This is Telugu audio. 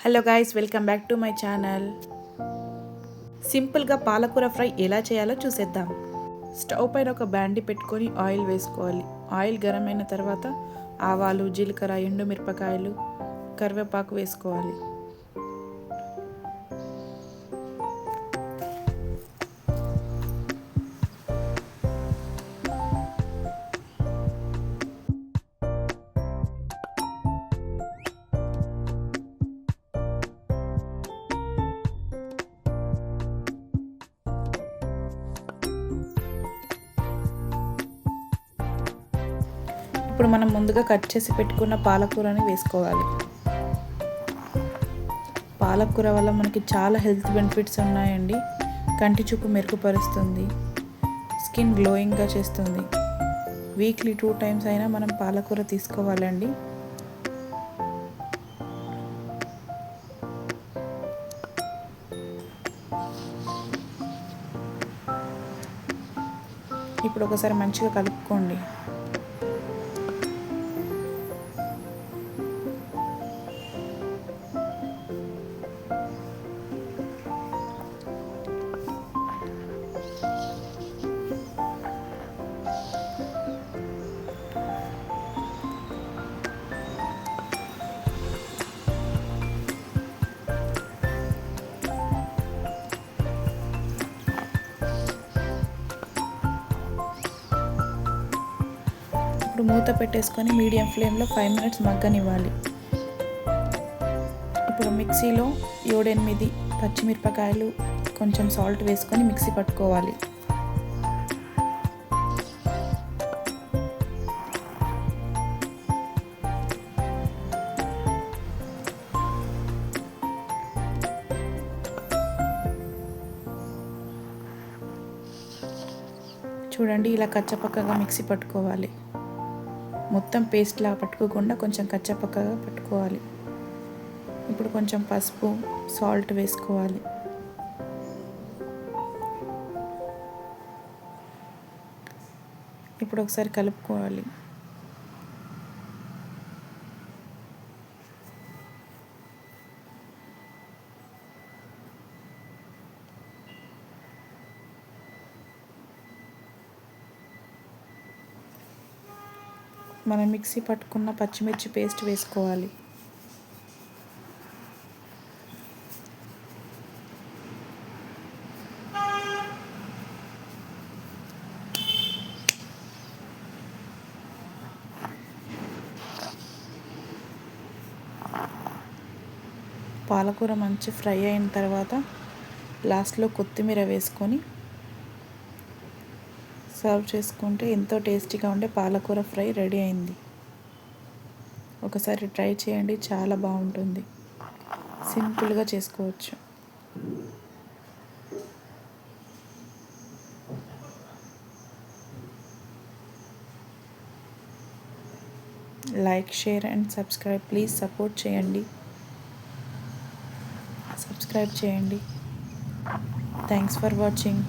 Hello guys, welcome back to my channel. సింపుల్గా పాలకూర ఫ్రై ఎలా చేయాలో చూసేద్దాం. స్టవ్ పైన ఒక బాండి పెట్టుకొని ఆయిల్ వేసుకోవాలి. ఆయిల్ గరం అయిన తర్వాత ఆవాలు, జీలకర్ర, ఎండుమిరపకాయలు, కరివేపాకు వేసుకోవాలి. ఇప్పుడు మనం ముందుగా కట్ చేసి పెట్టుకున్న పాలకూరని వేసుకోవాలి. పాలకూర వల్ల మనకి చాలా హెల్త్ బెనిఫిట్స్ ఉన్నాయండి. కంటి చూపు మెరుగుపరుస్తుంది, స్కిన్ గ్లోయింగ్గా చేస్తుంది. వీక్లీ 2 times అయినా మనం పాలకూర తీసుకోవాలండి. ఇప్పుడు ఒకసారి మంచిగా కలుపుకోండి. ఇప్పుడు మూత పెట్టేసుకొని మీడియం ఫ్లేమ్లో 5 minutes మగ్గనివ్వాలి. ఇప్పుడు మిక్సీలో 7-8 పచ్చిమిరపకాయలు, కొంచెం సాల్ట్ వేసుకొని మిక్సీ పట్టుకోవాలి. చూడండి, ఇలా కచ్చపక్కగా మిక్సీ పట్టుకోవాలి. మొత్తం పేస్ట్లా పట్టుకోకుండా కొంచెం కచ్చపక్కగా పట్టుకోవాలి. ఇప్పుడు కొంచెం పసుపు, సాల్ట్ వేసుకోవాలి. ఇప్పుడు ఒకసారి కలుపుకోవాలి. మనం మిక్సీ పట్టుకున్న పచ్చిమిర్చి పేస్ట్ వేసుకోవాలి. పాలకూర మంచి ఫ్రై అయిన తర్వాత లాస్ట్లో కొత్తిమీర వేసుకొని సర్వ్ చేసుకుంటే ఎంతో టేస్టీగా ఉండే పాలకూర ఫ్రై రెడీ అయింది. ఒకసారి ట్రై చేయండి, చాలా బాగుంటుంది. సింపుల్గా చేసుకోవచ్చు. Like, share and subscribe. Please support చేయండి, సబ్స్క్రైబ్ చేయండి. Thanks for watching.